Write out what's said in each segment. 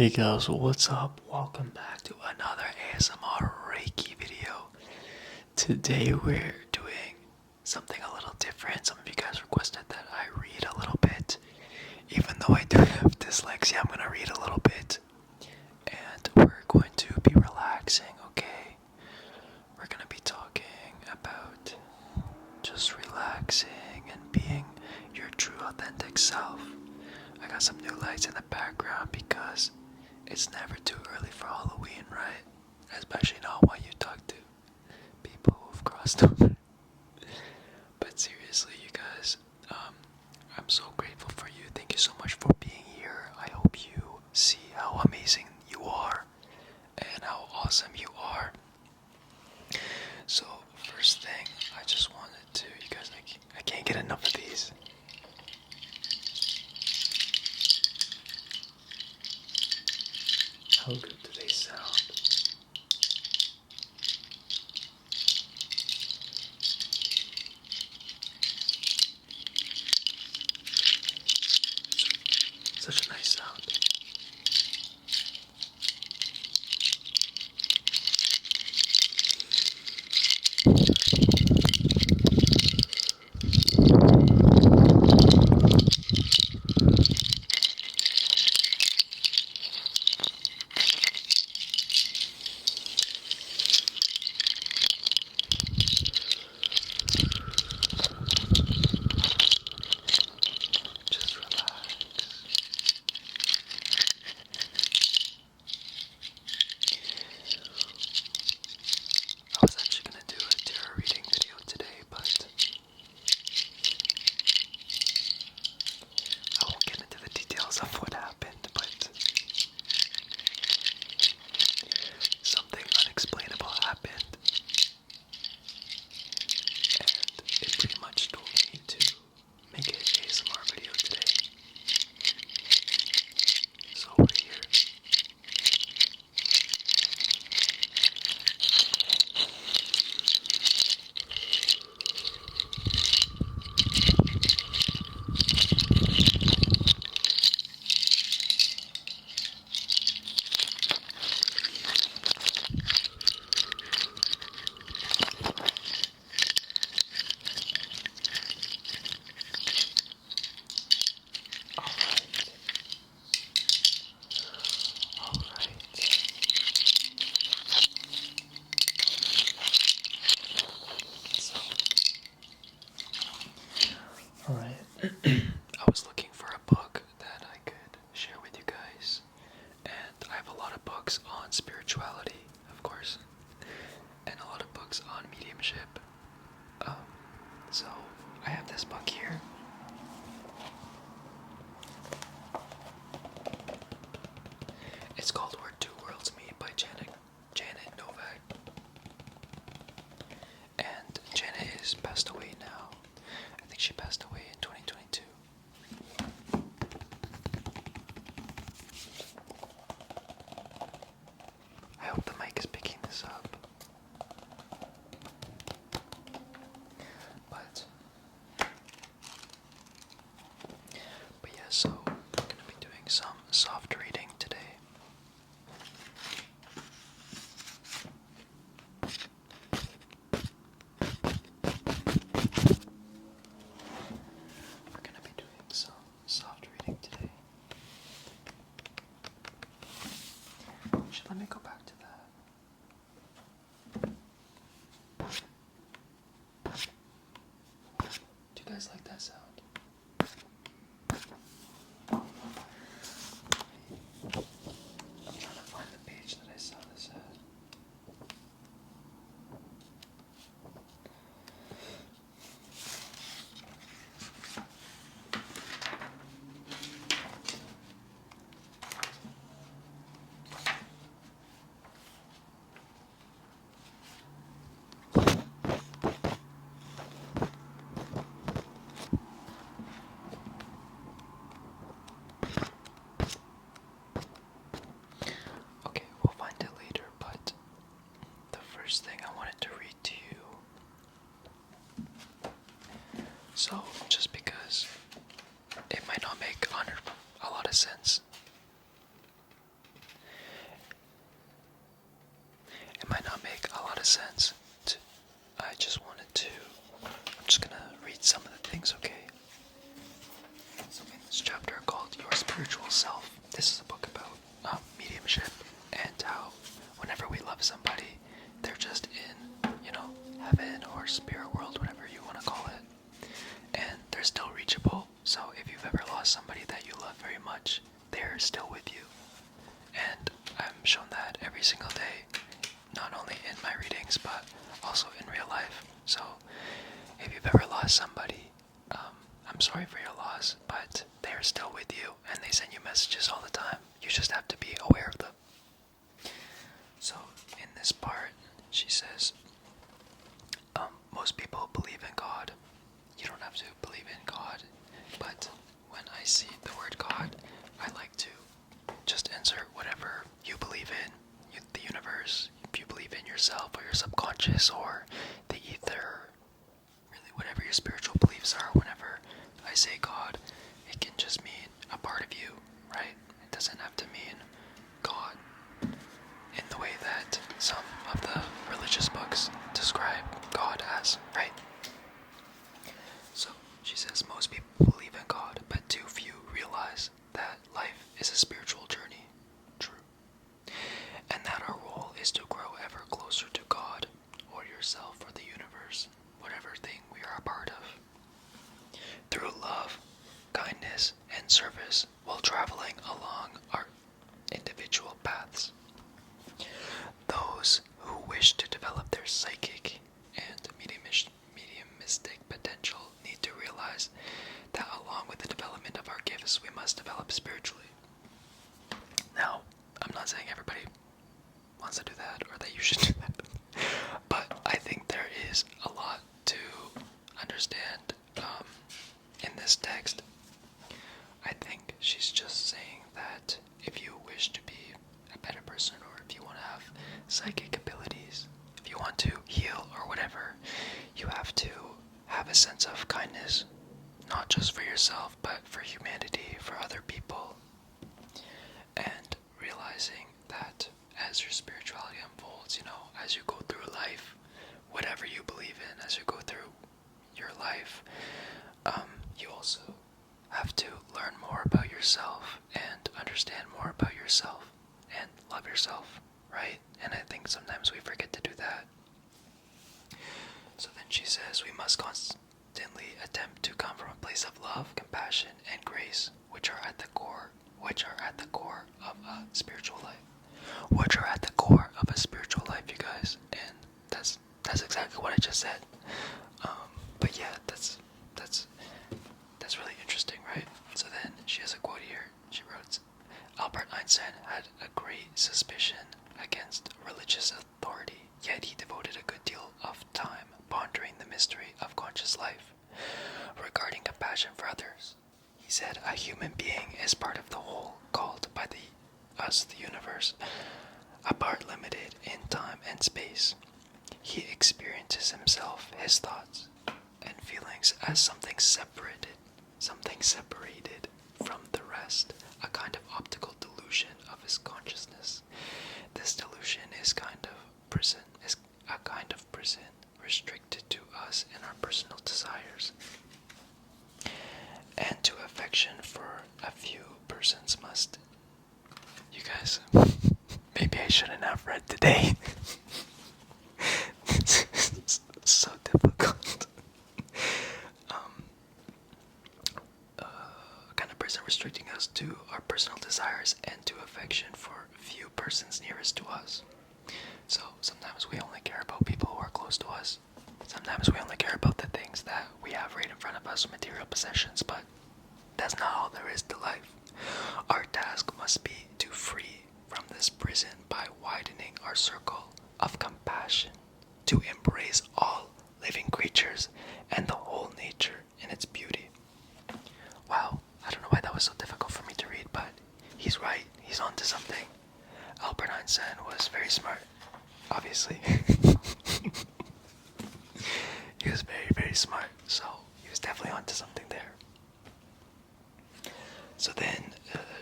Hey guys, what's up? Welcome back to another ASMR Reiki video. Today we're doing something a little different. Some of you guys requested that I read a little bit. Even though I do have dyslexia, I'm gonna read a little bit. And we're going to be relaxing, okay? We're gonna be talking about just relaxing and being your true authentic self. I got some new lights in the background because it's never too early for Halloween, right? Especially not when you talk to people who've crossed over. But seriously, you guys, I'm so grateful for you. Thank you so much for being here. I hope you see how amazing you are and how awesome you are. So, first thing, I just wanted to, you guys, I can't get enough of these. How good do they sound? Such a nice sound. Just relax. I was actually gonna do a tarot reading video today, but I won't get into the details of what happened, but something unexplainable happened, and it pretty much told me to make an ASMR video today. So we're here. Alright. I was looking for a book that I could share with you guys, and I have a lot of books on spirituality, of course, and a lot of books on mediumship. So I have this book here. It's called Where Two Worlds Meet by Janet Novak. And Janet is passed away now. I think she passed away in 2022. I hope the mic is picking this up. But yeah, so we're gonna be doing some soft reading today. We're gonna be doing some soft reading today. Actually, let me go back to that. Do you guys like that sound? I'm trying to find the page that I saw this at. relationship, and how whenever we love somebody, they're just in, heaven or spirit world, whatever you want to call it, and they're still reachable. So if you've ever lost somebody that you love very much, they're still with you. And I'm shown that every single day, not only in my readings, but also in real life. So if you've ever lost somebody, I'm sorry for your loss, but they are still with you, and they send you messages all the time. You just have to be aware of them. So in this part, she says, most people believe in God. You don't have to believe in God, but when I see the word God, I like to just insert whatever you believe in, the universe, if you believe in yourself or your subconscious or the ether, really whatever your spiritual beliefs are. Whenever I say God, it can just mean a part of you, right? It doesn't have to mean God in the way that some of the religious books describe God as, right? So she says most people believe in God, but too few realize that life is a spiritual journey. True. And that our role is to grow ever closer to God or yourself or the universe, whatever thing we are a part of, through love, kindness, and service while traveling along our individual paths. Those who wish to develop their psychic and mediumistic potential need to realize that along with the development of our gifts, we must develop spiritually. Now, I'm not saying everybody wants to do that or that you should do that, but I think there is a lot to understand in this text. I think she's just saying that if you wish to be a better person, or if you want to have psychic abilities, if you want to heal or whatever, you have to have a sense of kindness, not just for yourself, but for humanity, for other people. And realizing that as your spirituality unfolds, as you go through life, whatever you believe in, as you go through your life, you also have to learn more about yourself and understand more about yourself and love yourself, right? And I think sometimes we forget to do that. So then she says we must constantly attempt to come from a place of love, compassion, and grace, which are at the core of a spiritual life. Which are at the core of a spiritual life, you guys. And that's exactly what I just said. But yeah, that's really interesting, right? So then she has a quote here. She wrote, Albert Einstein had a great suspicion against religious authority, yet he devoted a good deal of time pondering the mystery of conscious life. Regarding compassion for others, he said a human being is part of the whole called by the universe, a part limited in time and space. He experiences himself, his thoughts, and feelings as something separated from the rest, a kind of optical delusion of his consciousness. This delusion is a kind of prison restricted to us and our personal desires, and to affection for a few persons must. You guys, maybe I shouldn't have read today. It's so difficult. Kind of prison restricting us to our personal desires and to affection for a few persons nearest to us. So sometimes we only care about people who are close to us. Sometimes we only care about the things that we have right in front of us, material possessions, but that's not all there is to life. Our task must be to free from this prison by widening our circle of compassion, to embrace all living creatures and the whole nature in its beauty. Wow, I don't know why that was so difficult for me to read, but he's right, he's onto something. Albert Einstein was very smart, obviously. He was very, very smart, so he was definitely onto something there. So then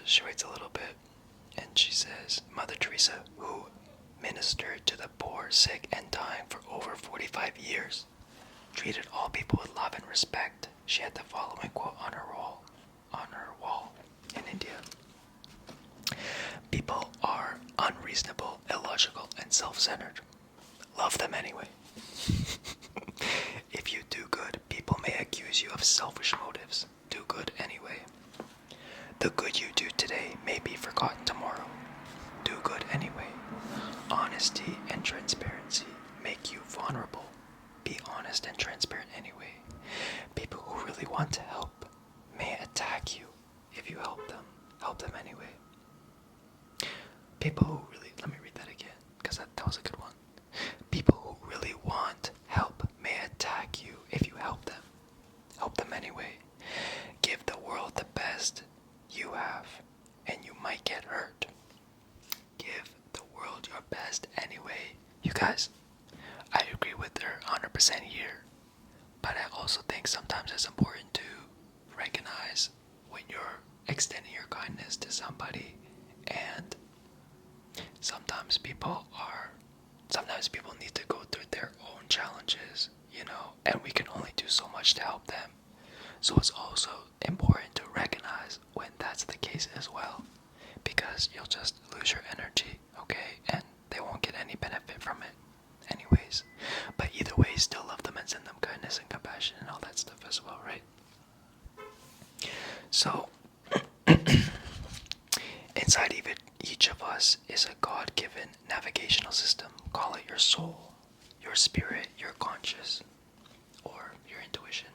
she writes a little bit, and she says, Mother Teresa, who ministered to the poor, sick, and dying for over 45 years, treated all people with love and respect. She had the following quote on her wall in India. People are unreasonable, illogical, and self-centered. Love them anyway. If you do good, people may accuse you of selfish motives. Do good anyway. The good you do today may be forgotten tomorrow. Do good anyway. Honesty and transparency make you vulnerable. Be honest and transparent anyway. People who really want to help may attack you if you help them. Help them anyway. People who really, let me read that again, because that was a good one. People who really want help may attack you if you help them. Help them anyway. Give the world the best you have, and you might get hurt. Give the world your best anyway. You guys, I agree with her 100% here, but I also think sometimes it's important to recognize when you're extending your kindness to somebody, and sometimes people need to go through their own challenges, and we can only do so much to help them. So it's also important to recognize when that's the case as well, because you'll just lose your energy, okay, and they won't get any benefit from it anyways. But either way, still love them and send them kindness and compassion and all that stuff as well, right? So inside each of us is a God-given navigational system. Call it your soul, your spirit, your conscious, or your intuition.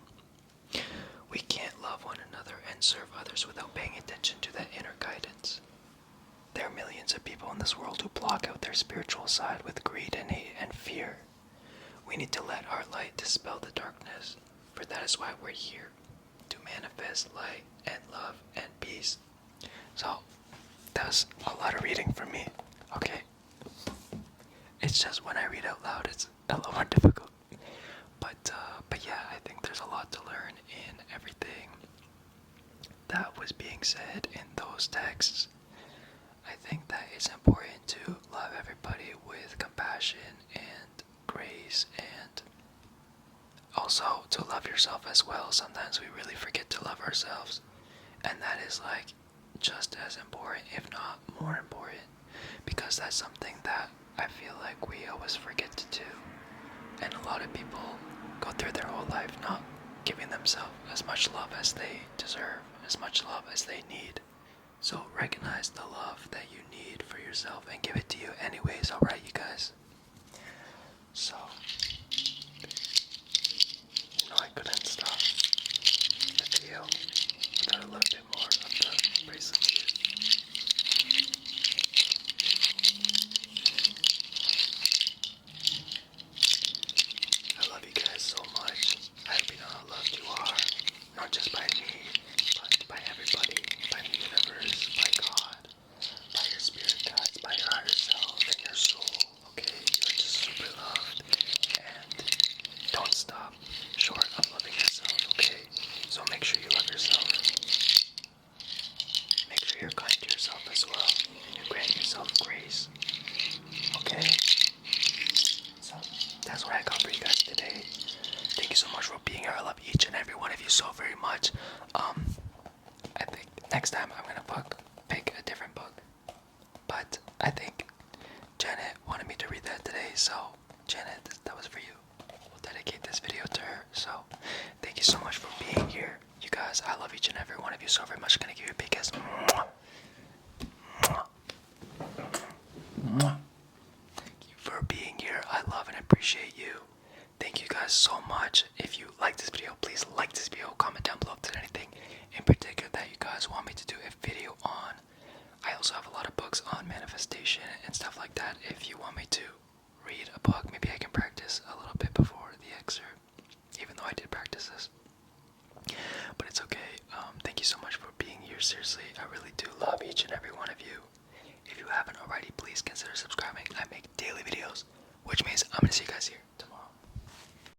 We can't love one another and serve others without paying attention to that inner guidance. There are millions of people in this world who block out their spiritual side with greed and hate and fear. We need to let our light dispel the darkness, for that is why we're here, to manifest light and love and peace. So, that was a lot of reading for me, okay? It's just when I read out loud, it's a little more difficult. But yeah, I think there's a lot to learn in everything that was being said in those texts. I think that it's important to love everybody with compassion and grace, and also to love yourself as well. Sometimes we really forget to love ourselves, and that is like just as important, if not more important, because that's something that I feel like we always forget to do. And a lot of people go through their whole life not giving themselves as much love as they deserve, as much love as they need. So recognize the love that you need for yourself and give it to you anyways, alright, you guys? So, I couldn't stop the video without a little bit more of the bracelets here. I love you guys so much. I hope you know how loved you are, not just by me, but by everybody, by the universe, by God, by your spirit guides, by your higher self and your soul, okay? You're just super loved, and don't stop short of loving yourself, okay? So make sure you love yourself. Make sure you're kind to yourself as well, and you grant yourself grace, okay? So that's what I got for you guys today. Thank you so much for being here. I love each and every one of you so very much. I think next time I'm gonna pick a different book, but I think Janet wanted me to read that today, so Janet, that was for you. We'll dedicate this video to her. So thank you so much for being here, you guys. I love each and every one of you so very much. Gonna give you a big kiss. Thank you for being here. I love and appreciate you. Thank you guys so much. If you like this video, please like this video. Comment down below if there's anything in particular that you guys want me to do a video on. I also have a lot of books on manifestation and stuff like that. If you want me to read a book, maybe I can practice a little bit before the excerpt, even though I did practice this. But it's okay. Thank you so much for being here. Seriously, I really do love each and every one of you. If you haven't already, please consider subscribing. I make daily videos, which means I'm gonna see you guys here.